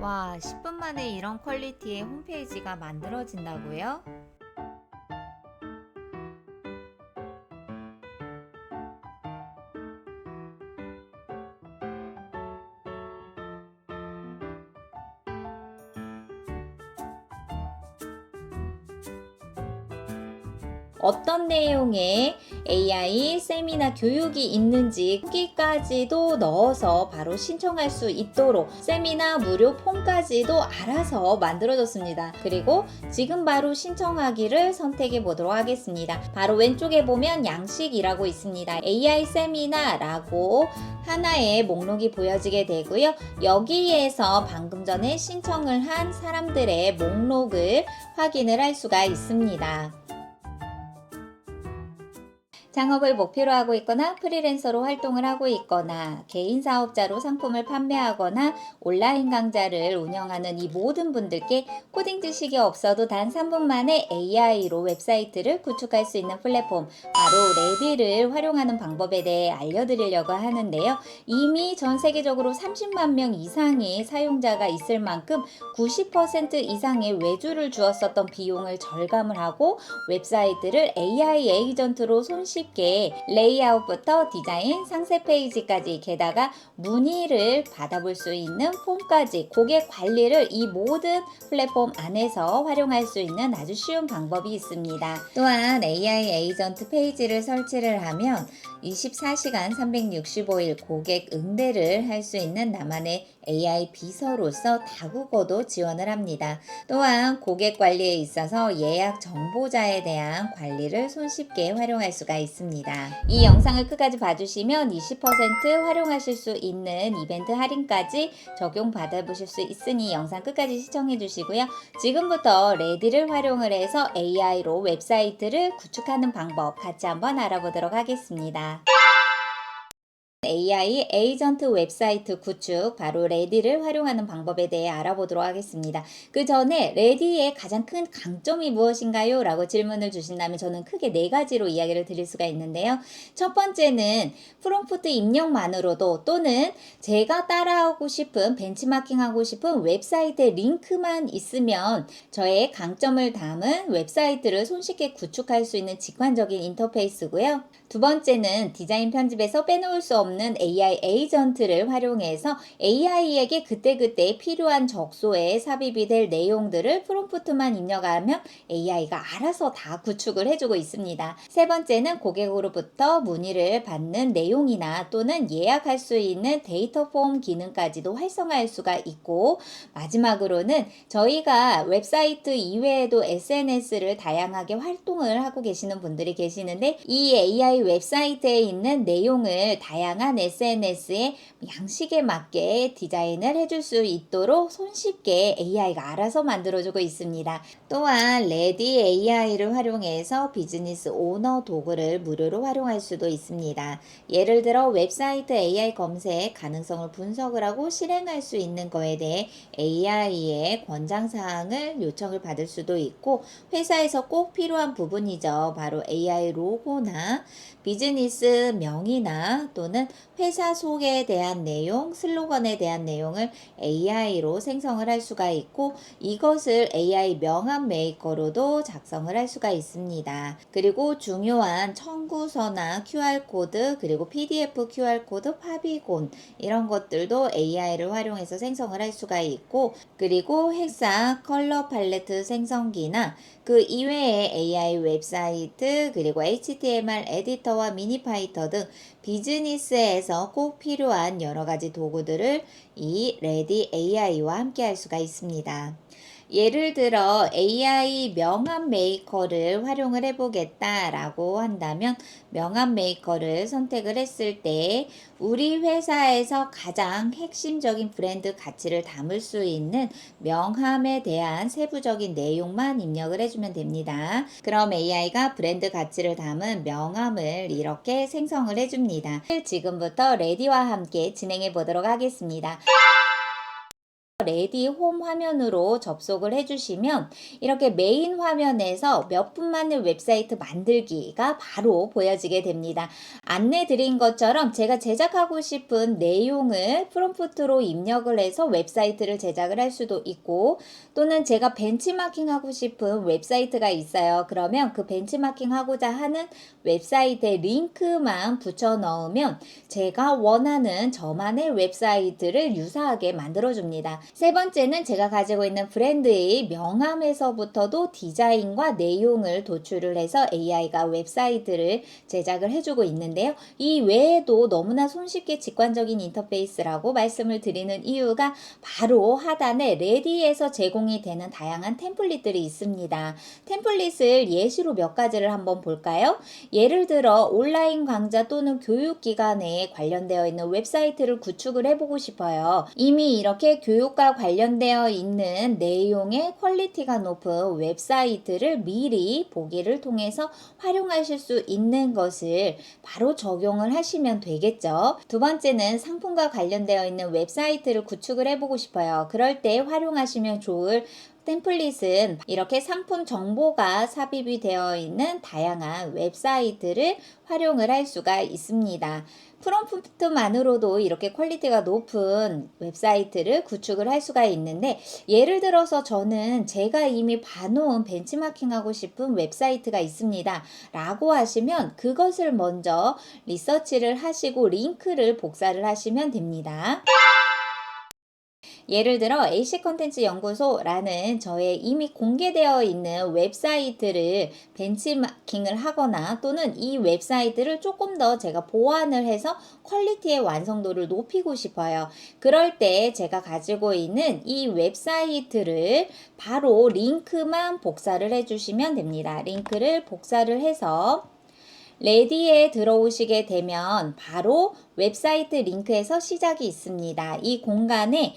와, 10분 만에 이런 퀄리티의 홈페이지가 만들어진다고요? 어떤 내용의 AI 세미나 교육이 있는지 후기까지도 넣어서 바로 신청할 수 있도록 세미나 무료 폼까지도 알아서 만들어졌습니다. 그리고 지금 바로 신청하기를 선택해 보도록 하겠습니다. 바로 왼쪽에 보면 양식이라고 있습니다. AI 세미나라고 하나의 목록이 보여지게 되고요. 여기에서 방금 전에 신청을 한 사람들의 목록을 확인을 할 수가 있습니다. 창업을 목표로 하고 있거나 프리랜서로 활동을 하고 있거나 개인 사업자로 상품을 판매하거나 온라인 강좌를 운영하는 이 모든 분들께 코딩 지식이 없어도 단 3분 만에 AI로 웹사이트를 구축할 수 있는 플랫폼 바로 레디를 활용하는 방법에 대해 알려드리려고 하는데요. 이미 전 세계적으로 30만 명 이상의 사용자가 있을 만큼 90% 이상의 외주를 주었었던 비용을 절감을 하고 웹사이트를 AI 에이전트로 손쉽게 레이아웃부터 디자인, 상세 페이지까지 게다가 문의를 받아볼 수 있는 폼까지 고객 관리를 이 모든 플랫폼 안에서 활용할 수 있는 아주 쉬운 방법이 있습니다. 또한 AI 에이전트 페이지를 설치를 하면 24시간 365일 고객 응대를 할 수 있는 나만의 AI 비서로서 다국어도 지원을 합니다. 또한 고객 관리에 있어서 예약 정보자에 대한 관리를 손쉽게 활용할 수가 있습니다. 이 영상을 끝까지 봐주시면 20% 활용하실 수 있는 이벤트 할인까지 적용받아 보실 수 있으니 영상 끝까지 시청해 주시고요. 지금부터 레디를 활용을 해서 AI로 웹사이트를 구축하는 방법 같이 한번 알아보도록 하겠습니다. AI 에이전트 웹사이트 구축 바로 레디를 활용하는 방법에 대해 알아보도록 하겠습니다. 그 전에 레디의 가장 큰 강점이 무엇인가요? 라고 질문을 주신다면 저는 크게 4가지로 이야기를 드릴 수가 있는데요. 첫 번째는 프롬프트 입력만으로도 또는 제가 따라하고 싶은 벤치마킹하고 싶은 웹사이트의 링크만 있으면 저의 강점을 담은 웹사이트를 손쉽게 구축할 수 있는 직관적인 인터페이스고요. 두 번째는 디자인 편집에서 빼놓을 수 없는 AI 에이전트를 활용해서 AI에게 그때그때 필요한 적소에 삽입이 될 내용들을 프롬프트만 입력하면 AI가 알아서 다 구축을 해주고 있습니다. 세 번째는 고객으로부터 문의를 받는 내용이나 또는 예약할 수 있는 데이터 폼 기능까지도 활성화할 수가 있고 마지막으로는 저희가 웹사이트 이외에도 SNS를 다양하게 활동을 하고 계시는 분들이 계시는데 이 AI 웹사이트에 있는 내용을 다양한 SNS에 양식에 맞게 디자인을 해줄 수 있도록 손쉽게 AI가 알아서 만들어주고 있습니다. 또한 레디 AI를 활용해서 비즈니스 오너 도구를 무료로 활용할 수도 있습니다. 예를 들어 웹사이트 AI 검색 가능성을 분석을 하고 실행할 수 있는 거에 대해 AI의 권장사항을 요청을 받을 수도 있고 회사에서 꼭 필요한 부분이죠. 바로 AI 로고나 비즈니스 명의나 또는 회사 소개에 대한 내용, 슬로건에 대한 내용을 AI로 생성을 할 수가 있고 이것을 AI 명함 메이커로도 작성을 할 수가 있습니다. 그리고 중요한 청구서나 QR코드 그리고 PDF QR코드, 파비곤 이런 것들도 AI를 활용해서 생성을 할 수가 있고 그리고 회사 컬러 팔레트 생성기나 그 이외에 AI 웹사이트 그리고 HTML 에디터와 미니파이터 등 비즈니스에서 꼭 필요한 여러 가지 도구들을 이 레디 AI와 함께 할 수가 있습니다. 예를 들어 AI 명함 메이커를 활용을 해보겠다라고 한다면 명함 메이커를 선택을 했을 때 우리 회사에서 가장 핵심적인 브랜드 가치를 담을 수 있는 명함에 대한 세부적인 내용만 입력을 해주면 됩니다. 그럼 AI가 브랜드 가치를 담은 명함을 이렇게 생성을 해줍니다. 지금부터 레디와 함께 진행해 보도록 하겠습니다. 레디 홈 화면으로 접속을 해주시면 이렇게 메인 화면에서 몇 분 만에 웹사이트 만들기가 바로 보여지게 됩니다. 안내 드린 것처럼 제가 제작하고 싶은 내용을 프롬프트로 입력을 해서 웹사이트를 제작을 할 수도 있고, 또는 제가 벤치마킹 하고 싶은 웹사이트가 있어요. 그러면 그 벤치마킹 하고자 하는 웹사이트에 링크만 붙여 넣으면 제가 원하는 저만의 웹사이트를 유사하게 만들어 줍니다. 세 번째는 제가 가지고 있는 브랜드의 명함에서부터도 디자인과 내용을 도출을 해서 AI가 웹사이트를 제작을 해주고 있는데요. 이 외에도 너무나 손쉽게 직관적인 인터페이스라고 말씀을 드리는 이유가 바로 하단에 레디에서 제공이 되는 다양한 템플릿들이 있습니다. 템플릿을 예시로 몇 가지를 한번 볼까요? 예를 들어 온라인 강좌 또는 교육기관에 관련되어 있는 웹사이트를 구축을 해보고 싶어요. 이미 이렇게 교육과 관련되어 있는 내용의 퀄리티가 높은 웹사이트를 미리 보기를 통해서 활용하실 수 있는 것을 바로 적용을 하시면 되겠죠. 두 번째는 상품과 관련되어 있는 웹사이트를 구축을 해보고 싶어요. 그럴 때 활용하시면 좋을 템플릿은 이렇게 상품 정보가 삽입이 되어 있는 다양한 웹사이트를 활용을 할 수가 있습니다. 프롬프트만으로도 이렇게 퀄리티가 높은 웹사이트를 구축을 할 수가 있는데, 예를 들어서 저는 제가 이미 봐놓은 벤치마킹하고 싶은 웹사이트가 있습니다 라고 하시면 그것을 먼저 리서치를 하시고 링크를 복사를 하시면 됩니다. 예를 들어 AC 컨텐츠 연구소라는 저의 이미 공개되어 있는 웹사이트를 벤치마킹을 하거나, 또는 이 웹사이트를 조금 더 제가 보완을 해서 퀄리티의 완성도를 높이고 싶어요. 그럴 때 제가 가지고 있는 이 웹사이트를 바로 링크만 복사를 해주시면 됩니다. 링크를 복사를 해서 레디에 들어오시게 되면 바로 웹사이트 링크에서 시작이 있습니다. 이 공간에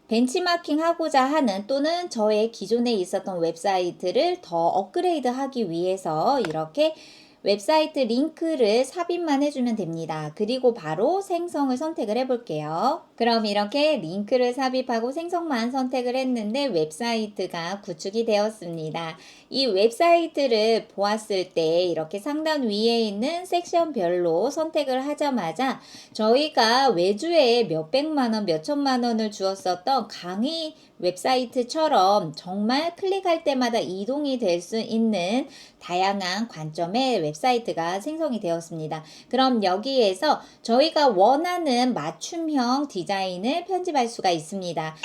벤치마킹 하고자 하는, 또는 저의 기존에 있었던 웹사이트를 더 업그레이드 하기 위해서 이렇게 웹사이트 링크를 삽입만 해주면 됩니다. 그리고 바로 생성을 선택을 해볼게요. 그럼 이렇게 링크를 삽입하고 생성만 선택을 했는데 웹사이트가 구축이 되었습니다. 이 웹사이트를 보았을 때 이렇게 상단 위에 있는 섹션별로 선택을 하자마자 저희가 외주에 몇백만 원, 몇천만 원을 주었었던 강의 웹사이트처럼 정말 클릭할 때마다 이동이 될 수 있는 다양한 관점의 웹사이트가 생성이 되었습니다. 그럼 여기에서 저희가 원하는 맞춤형 디자인을 편집할 수가 있습니다.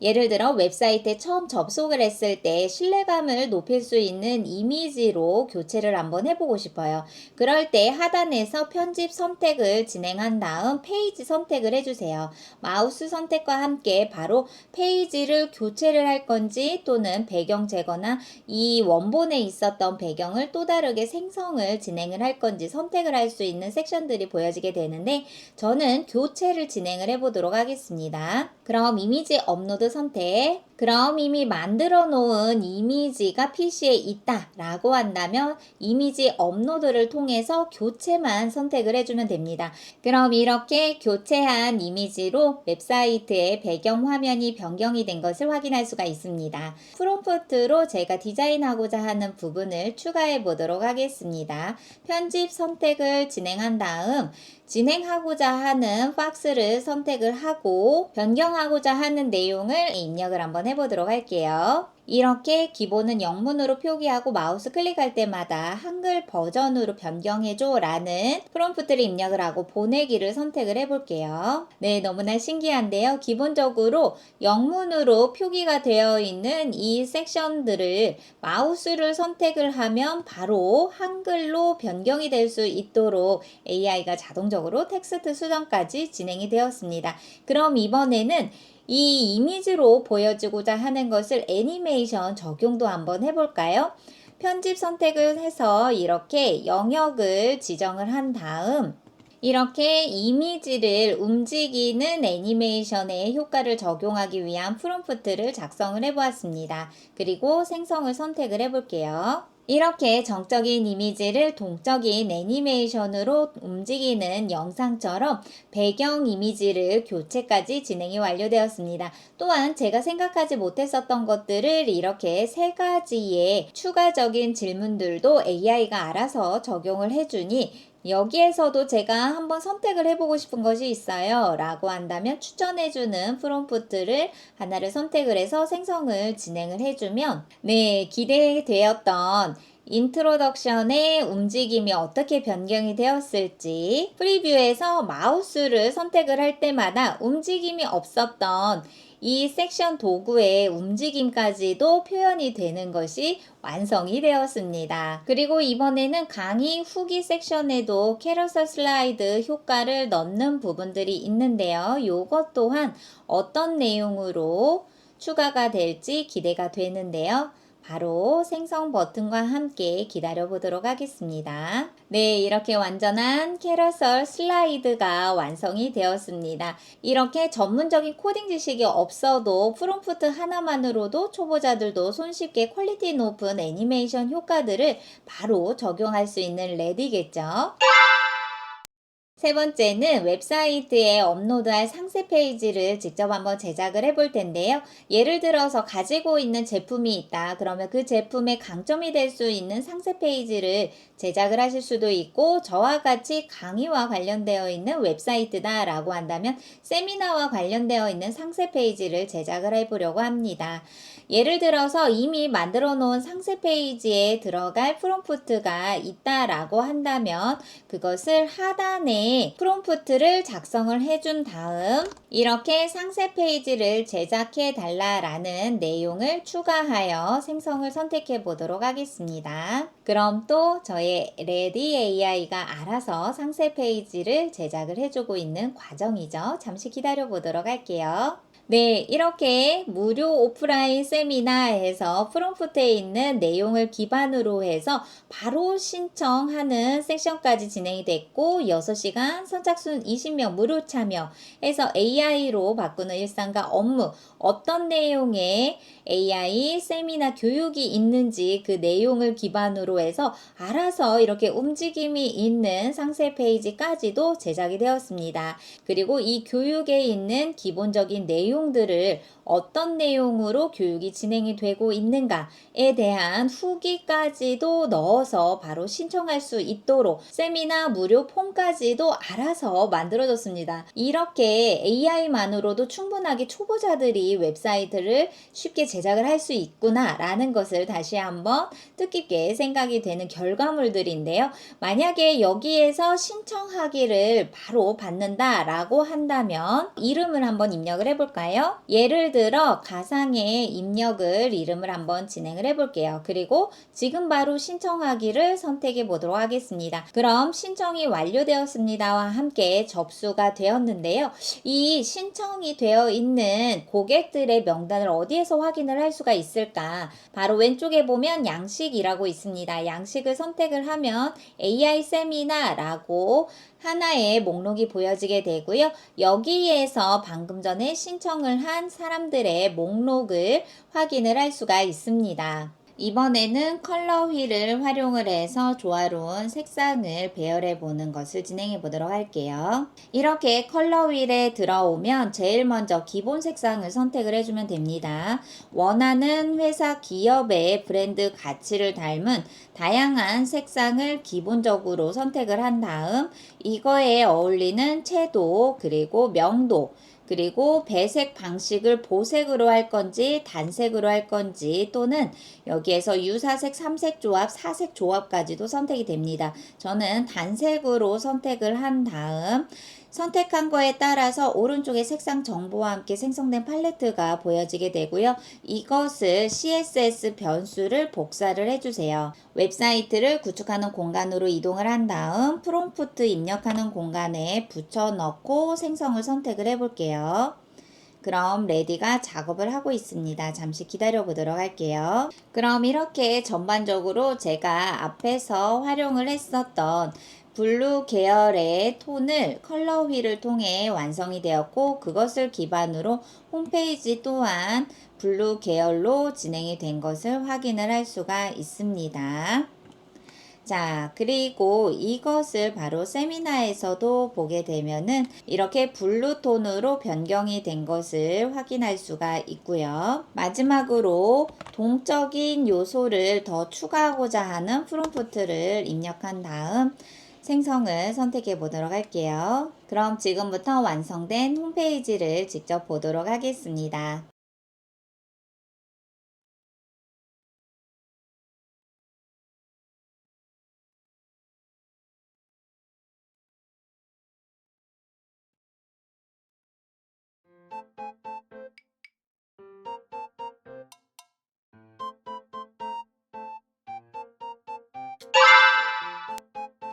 예를 들어 웹사이트에 처음 접속을 했을 때 신뢰감을 높일 수 있는 이미지로 교체를 한번 해보고 싶어요. 그럴 때 하단에서 편집 선택을 진행한 다음 페이지 선택을 해주세요. 마우스 선택과 함께 바로 페이지를 교체를 할 건지, 또는 배경 제거나 이 원본에 있었던 배경을 또 다르게 생성을 진행을 할 건지 선택을 할 수 있는 섹션들이 보여지게 되는데, 저는 교체를 진행을 해보도록 하겠습니다. 그럼 이미지 업로드 선택. 그럼 이미 만들어 놓은 이미지가 PC에 있다 라고 한다면 이미지 업로드를 통해서 교체만 선택을 해주면 됩니다. 그럼 이렇게 교체한 이미지로 웹사이트의 배경 화면이 변경이 된 것을 확인할 수가 있습니다. 프롬프트로 제가 디자인하고자 하는 부분을 추가해 보도록 하겠습니다. 편집 선택을 진행한 다음 진행하고자 하는 박스를 선택을 하고 변경하고자 하는 내용을 입력을 한번 해보도록 할게요. 이렇게 기본은 영문으로 표기하고 마우스 클릭할 때마다 한글 버전으로 변경해줘 라는 프롬프트를 입력을 하고 보내기를 선택을 해볼게요. 네, 너무나 신기한데요. 기본적으로 영문으로 표기가 되어 있는 이 섹션들을 마우스를 선택을 하면 바로 한글로 변경이 될 수 있도록 AI가 자동적으로 텍스트 수정까지 진행이 되었습니다. 그럼 이번에는 이 이미지로 보여주고자 하는 것을 애니메이션 적용도 한번 해볼까요? 편집 선택을 해서 이렇게 영역을 지정을 한 다음 이렇게 이미지를 움직이는 애니메이션의 효과를 적용하기 위한 프롬프트를 작성을 해보았습니다. 그리고 생성을 선택을 해볼게요. 이렇게 정적인 이미지를 동적인 애니메이션으로 움직이는 영상처럼 배경 이미지를 교체까지 진행이 완료되었습니다. 또한 제가 생각하지 못했었던 것들을 이렇게 세 가지의 추가적인 질문들도 AI가 알아서 적용을 해주니 여기에서도 제가 한번 선택을 해보고 싶은 것이 있어요 라고 한다면 추천해주는 프롬프트를 하나를 선택을 해서 생성을 진행을 해주면 네, 기대되었던 인트로덕션의 움직임이 어떻게 변경이 되었을지 프리뷰에서 마우스를 선택을 할 때마다 움직임이 없었던 이 섹션 도구의 움직임까지도 표현이 되는 것이 완성이 되었습니다. 그리고 이번에는 강의 후기 섹션에도 캐러셀 슬라이드 효과를 넣는 부분들이 있는데요. 이것 또한 어떤 내용으로 추가가 될지 기대가 되는데요. 바로 생성 버튼과 함께 기다려 보도록 하겠습니다. 네, 이렇게 완전한 캐러셀 슬라이드가 완성이 되었습니다. 이렇게 전문적인 코딩 지식이 없어도 프롬프트 하나만으로도 초보자들도 손쉽게 퀄리티 높은 애니메이션 효과들을 바로 적용할 수 있는 레디겠죠. 세 번째는 웹사이트에 업로드할 상세 페이지를 직접 한번 제작을 해볼 텐데요. 예를 들어서 가지고 있는 제품이 있다. 그러면 그 제품의 강점이 될 수 있는 상세 페이지를 제작을 하실 수도 있고 저와 같이 강의와 관련되어 있는 웹사이트다 라고 한다면 세미나와 관련되어 있는 상세 페이지를 제작을 해보려고 합니다. 예를 들어서 이미 만들어 놓은 상세 페이지에 들어갈 프롬프트가 있다라고 한다면 그것을 하단에 프롬프트를 작성을 해준 다음 이렇게 상세 페이지를 제작해 달라라는 내용을 추가하여 생성을 선택해 보도록 하겠습니다. 그럼 또 저의 레디 AI가 알아서 상세 페이지를 제작을 해주고 있는 과정이죠. 잠시 기다려 보도록 할게요. 네, 이렇게 무료 오프라인 세미나에서 프롬프트에 있는 내용을 기반으로 해서 바로 신청하는 섹션까지 진행이 됐고 6시간 선착순 20명 무료 참여해서 AI로 바꾸는 일상과 업무 어떤 내용의 AI 세미나 교육이 있는지 그 내용을 기반으로 해서 알아서 이렇게 움직임이 있는 상세 페이지까지도 제작이 되었습니다. 그리고 이 교육에 있는 기본적인 내용들을 어떤 내용으로 교육이 진행이 되고 있는가에 대한 후기까지도 넣어서 바로 신청할 수 있도록 세미나 무료 폼까지도 알아서 만들어줬습니다. 이렇게 AI만으로도 충분하게 초보자들이 웹사이트를 쉽게 제작을 할 수 있구나 라는 것을 다시 한번 뜻깊게 생각이 되는 결과물들인데요. 만약에 여기에서 신청하기를 바로 받는다 라고 한다면 이름을 한번 입력을 해볼까요? 예를 들어 가상의 입력을 이름을 한번 진행을 해볼게요. 그리고 지금 바로 신청하기를 선택해 보도록 하겠습니다. 그럼 신청이 완료되었습니다와 함께 접수가 되었는데요. 이 신청이 되어 있는 고객들의 명단을 어디에서 확인을 할 수가 있을까? 바로 왼쪽에 보면 양식이라고 있습니다. 양식을 선택을 하면 AI 세미나라고 하나의 목록이 보여지게 되고요. 여기에서 방금 전에 신청을 한 사람들의 목록을 확인을 할 수가 있습니다. 이번에는 컬러 휠을 활용을 해서 조화로운 색상을 배열해 보는 것을 진행해 보도록 할게요. 이렇게 컬러 휠에 들어오면 제일 먼저 기본 색상을 선택을 해주면 됩니다. 원하는 회사 기업의 브랜드 가치를 닮은 다양한 색상을 기본적으로 선택을 한 다음 이거에 어울리는 채도 그리고 명도 그리고 배색 방식을 보색으로 할 건지 단색으로 할 건지 또는 여기에서 유사색 3색 조합, 4색 조합까지도 선택이 됩니다. 저는 단색으로 선택을 한 다음 선택한 거에 따라서 오른쪽에 색상 정보와 함께 생성된 팔레트가 보여지게 되고요. 이것을 CSS 변수를 복사를 해주세요. 웹사이트를 구축하는 공간으로 이동을 한 다음 프롬프트 입력하는 공간에 붙여넣고 생성을 선택을 해볼게요. 그럼 레디가 작업을 하고 있습니다. 잠시 기다려 보도록 할게요. 그럼 이렇게 전반적으로 제가 앞에서 활용을 했었던 블루 계열의 톤을 컬러 휠을 통해 완성이 되었고 그것을 기반으로 홈페이지 또한 블루 계열로 진행이 된 것을 확인을 할 수가 있습니다. 자, 그리고 이것을 바로 세미나에서도 보게 되면은 이렇게 블루톤으로 변경이 된 것을 확인할 수가 있고요. 마지막으로 동적인 요소를 더 추가하고자 하는 프롬프트를 입력한 다음 생성을 선택해 보도록 할게요. 그럼 지금부터 완성된 홈페이지를 직접 보도록 하겠습니다.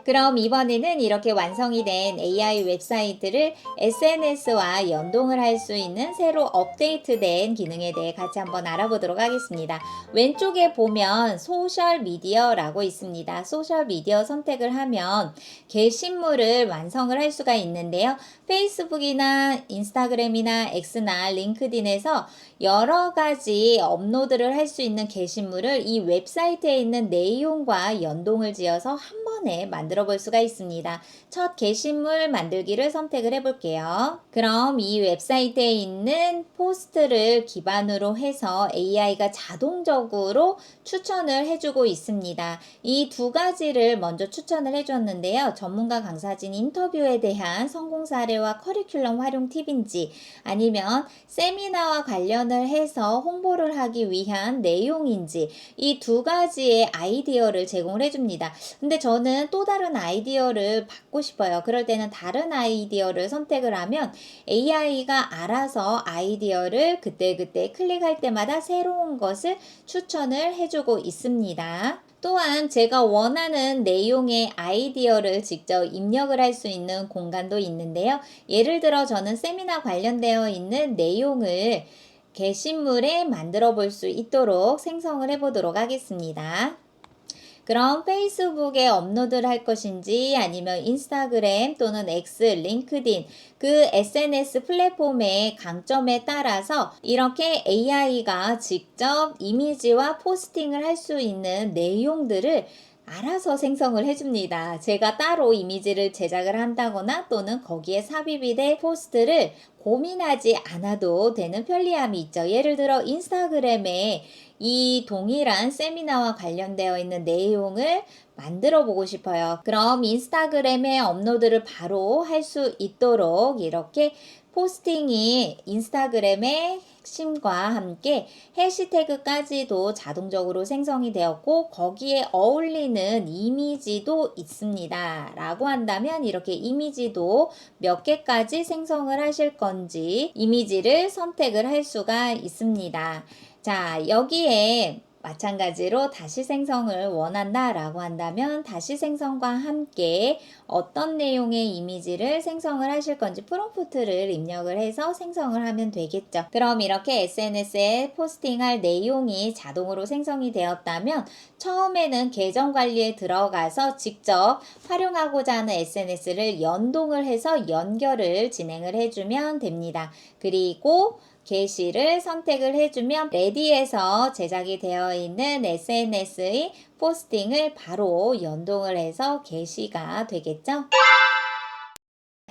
그럼 이번에는 이렇게 완성이 된 AI 웹사이트를 SNS와 연동을 할 수 있는 새로 업데이트된 기능에 대해 같이 한번 알아보도록 하겠습니다. 왼쪽에 보면 소셜 미디어라고 있습니다. 소셜 미디어 선택을 하면 게시물을 완성을 할 수가 있는데요. 페이스북이나 인스타그램이나 엑스나 링크드인에서 여러 가지 업로드를 할 수 있는 게시물을 이 웹사이트에 있는 내용과 연동을 지어서 한 번에 만들어 볼 수가 있습니다. 첫 게시물 만들기를 선택을 해볼게요. 그럼 이 웹사이트에 있는 포스트를 기반으로 해서 AI가 자동적으로 추천을 해주고 있습니다. 이 두 가지를 먼저 추천을 해줬는데요. 전문가 강사진 인터뷰에 대한 성공 사례와 커리큘럼 활용 팁인지 아니면 세미나와 관련을 해서 홍보를 하기 위한 내용인지 이 두 가지의 아이디어를 제공을 해줍니다. 근데 저는 또 다른 아이디어를 받고 싶어요. 그럴 때는 다른 아이디어를 선택을 하면 AI가 알아서 아이디어를 그때그때 클릭할 때마다 새로운 것을 추천을 해주고 있습니다. 또한 제가 원하는 내용의 아이디어를 직접 입력을 할 수 있는 공간도 있는데요. 예를 들어 저는 세미나 관련되어 있는 내용을 게시물에 만들어 볼 수 있도록 생성을 해 보도록 하겠습니다. 그럼 페이스북에 업로드를 할 것인지 아니면 인스타그램 또는 X, 링크드인 그 SNS 플랫폼의 강점에 따라서 이렇게 AI가 직접 이미지와 포스팅을 할 수 있는 내용들을 알아서 생성을 해줍니다. 제가 따로 이미지를 제작을 한다거나 또는 거기에 삽입이 된 포스트를 고민하지 않아도 되는 편리함이 있죠. 예를 들어 인스타그램에 이 동일한 세미나와 관련되어 있는 내용을 만들어 보고 싶어요. 그럼 인스타그램에 업로드를 바로 할 수 있도록 이렇게 포스팅이 인스타그램의 핵심과 함께 해시태그까지도 자동적으로 생성이 되었고 거기에 어울리는 이미지도 있습니다. 라고 한다면 이렇게 이미지도 몇 개까지 생성을 하실 건지 이미지를 선택을 할 수가 있습니다. 자, 여기에 마찬가지로 다시 생성을 원한다 라고 한다면 다시 생성과 함께 어떤 내용의 이미지를 생성을 하실 건지 프롬프트를 입력을 해서 생성을 하면 되겠죠. 그럼 이렇게 SNS에 포스팅할 내용이 자동으로 생성이 되었다면 처음에는 계정 관리에 들어가서 직접 활용하고자 하는 SNS를 연동을 해서 연결을 진행을 해주면 됩니다. 그리고 게시를 선택을 해주면 레디에서 제작이 되어 있는 SNS의 포스팅을 바로 연동을 해서 게시가 되겠죠.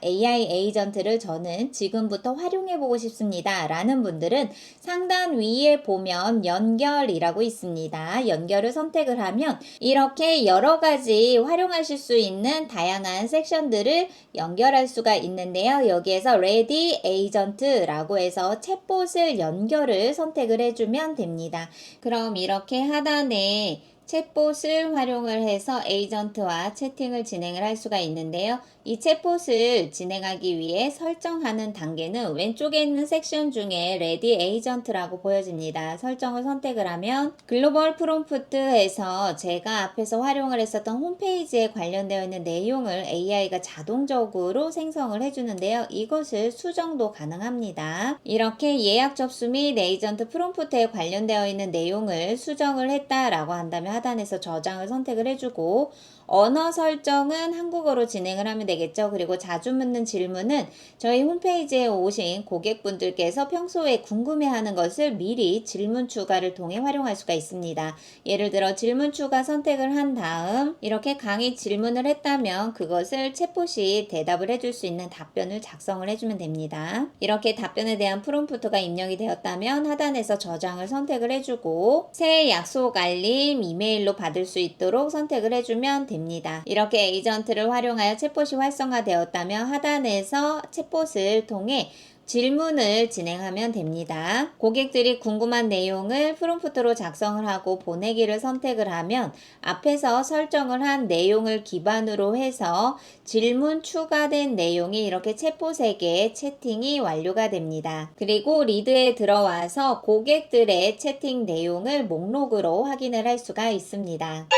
AI 에이전트를 저는 지금부터 활용해 보고 싶습니다 라는 분들은 상단 위에 보면 연결이라고 있습니다. 연결을 선택을 하면 이렇게 여러 가지 활용하실 수 있는 다양한 섹션들을 연결할 수가 있는데요. 여기에서 Ready Agent라고 해서 챗봇을 연결을 선택을 해주면 됩니다. 그럼 이렇게 하단에 챗봇을 활용을 해서 에이전트와 채팅을 진행을 할 수가 있는데요. 이 챗봇을 진행하기 위해 설정하는 단계는 왼쪽에 있는 섹션 중에 레디 에이전트라고 보여집니다. 설정을 선택을 하면 글로벌 프롬프트에서 제가 앞에서 활용을 했었던 홈페이지에 관련되어 있는 내용을 AI가 자동적으로 생성을 해주는데요. 이것을 수정도 가능합니다. 이렇게 예약 접수 및 에이전트 프롬프트에 관련되어 있는 내용을 수정을 했다라고 한다면 하단에서 저장을 선택을 해주고 언어 설정은 한국어로 진행을 하면 되겠죠. 그리고 자주 묻는 질문은 저희 홈페이지에 오신 고객분들께서 평소에 궁금해하는 것을 미리 질문 추가를 통해 활용할 수가 있습니다. 예를 들어 질문 추가 선택을 한 다음 이렇게 강의 질문을 했다면 그것을 챗봇이 대답을 해줄 수 있는 답변을 작성을 해주면 됩니다. 이렇게 답변에 대한 프롬프트가 입력이 되었다면 하단에서 저장을 선택을 해주고 새 약속 알림 이메일로 받을 수 있도록 선택을 해주면 됩니다. 이렇게 에이전트를 활용하여 챗봇이 활성화되었다면 하단에서 챗봇을 통해 질문을 진행하면 됩니다. 고객들이 궁금한 내용을 프롬프트로 작성을 하고 보내기를 선택을 하면 앞에서 설정을 한 내용을 기반으로 해서 질문 추가된 내용이 이렇게 챗봇에게 채팅이 완료가 됩니다. 그리고 리드에 들어와서 고객들의 채팅 내용을 목록으로 확인을 할 수가 있습니다.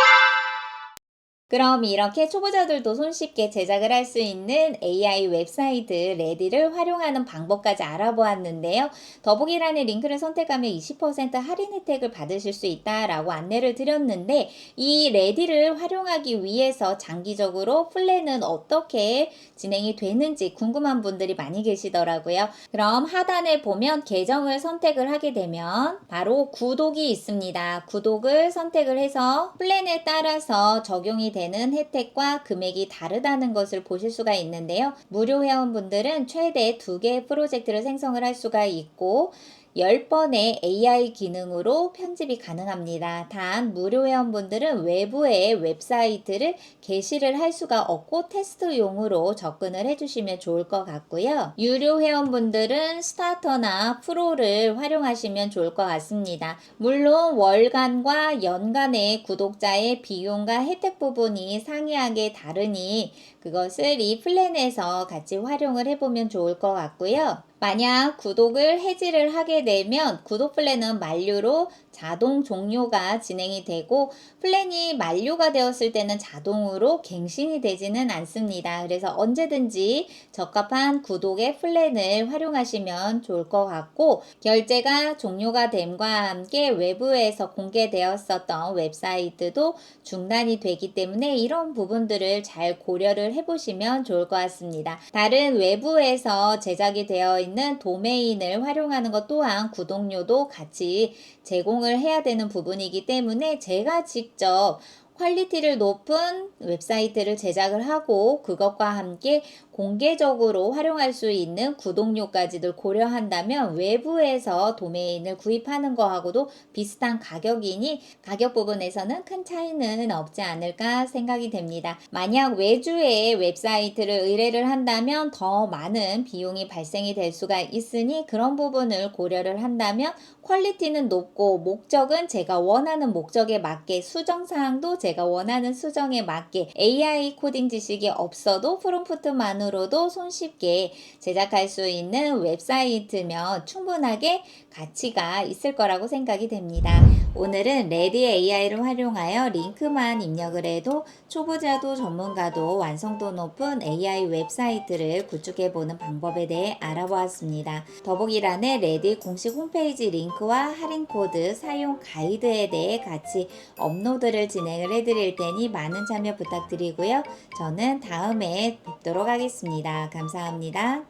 그럼 이렇게 초보자들도 손쉽게 제작을 할 수 있는 AI 웹사이트 레디를 활용하는 방법까지 알아보았는데요. 더보기란의 링크를 선택하면 20% 할인 혜택을 받으실 수 있다라고 안내를 드렸는데 이 레디를 활용하기 위해서 장기적으로 플랜은 어떻게 진행이 되는지 궁금한 분들이 많이 계시더라고요. 그럼 하단에 보면 계정을 선택을 하게 되면 바로 구독이 있습니다. 구독을 선택을 해서 플랜에 따라서 적용이 되는 혜택과 금액이 다르다는 것을 보실 수가 있는데요. 무료 회원분들은 최대 2개의 프로젝트를 생성을 할 수가 있고 10번의 AI 기능으로 편집이 가능합니다. 단 무료 회원분들은 외부의 웹사이트를 게시를 할 수가 없고 테스트용으로 접근을 해주시면 좋을 것 같고요. 유료 회원분들은 스타터나 프로를 활용하시면 좋을 것 같습니다. 물론 월간과 연간의 구독자의 비용과 혜택 부분이 상이하게 다르니 그것을 이 플랜에서 같이 활용을 해보면 좋을 것 같고요. 만약 구독을 해지를 하게 되면 구독 플랜은 만료로 자동 종료가 진행이 되고 플랜이 만료가 되었을 때는 자동으로 갱신이 되지는 않습니다. 그래서 언제든지 적합한 구독의 플랜을 활용하시면 좋을 것 같고 결제가 종료가 됨과 함께 외부에서 공개되었었던 웹사이트도 중단이 되기 때문에 이런 부분들을 잘 고려를 해보시면 좋을 것 같습니다. 다른 외부에서 제작이 되어 있는 도메인을 활용하는 것 또한 구독료도 같이 제공을 해야 되는 부분이기 때문에 제가 직접 퀄리티를 높은 웹사이트를 제작을 하고 그것과 함께 공개적으로 활용할 수 있는 구독료까지도 고려한다면 외부에서 도메인을 구입하는 거하고도 비슷한 가격이니 가격 부분에서는 큰 차이는 없지 않을까 생각이 됩니다. 만약 외주의 웹사이트를 의뢰를 한다면 더 많은 비용이 발생이 될 수가 있으니 그런 부분을 고려를 한다면 퀄리티는 높고 목적은 제가 원하는 목적에 맞게 수정사항도 제가 원하는 수정에 맞게 AI 코딩 지식이 없어도 프롬프트만으로도 손쉽게 제작할 수 있는 웹사이트면 충분하게 가치가 있을 거라고 생각이 됩니다. 오늘은 레디 AI를 활용하여 링크만 입력을 해도 초보자도 전문가도 완성도 높은 AI 웹사이트를 구축해보는 방법에 대해 알아보았습니다. 더보기란에 레디 공식 홈페이지 링크와 할인 코드 사용 가이드에 대해 같이 업로드를 진행을 해드릴 테니 많은 참여 부탁드리고요. 저는 다음에 뵙도록 하겠습니다. 감사합니다.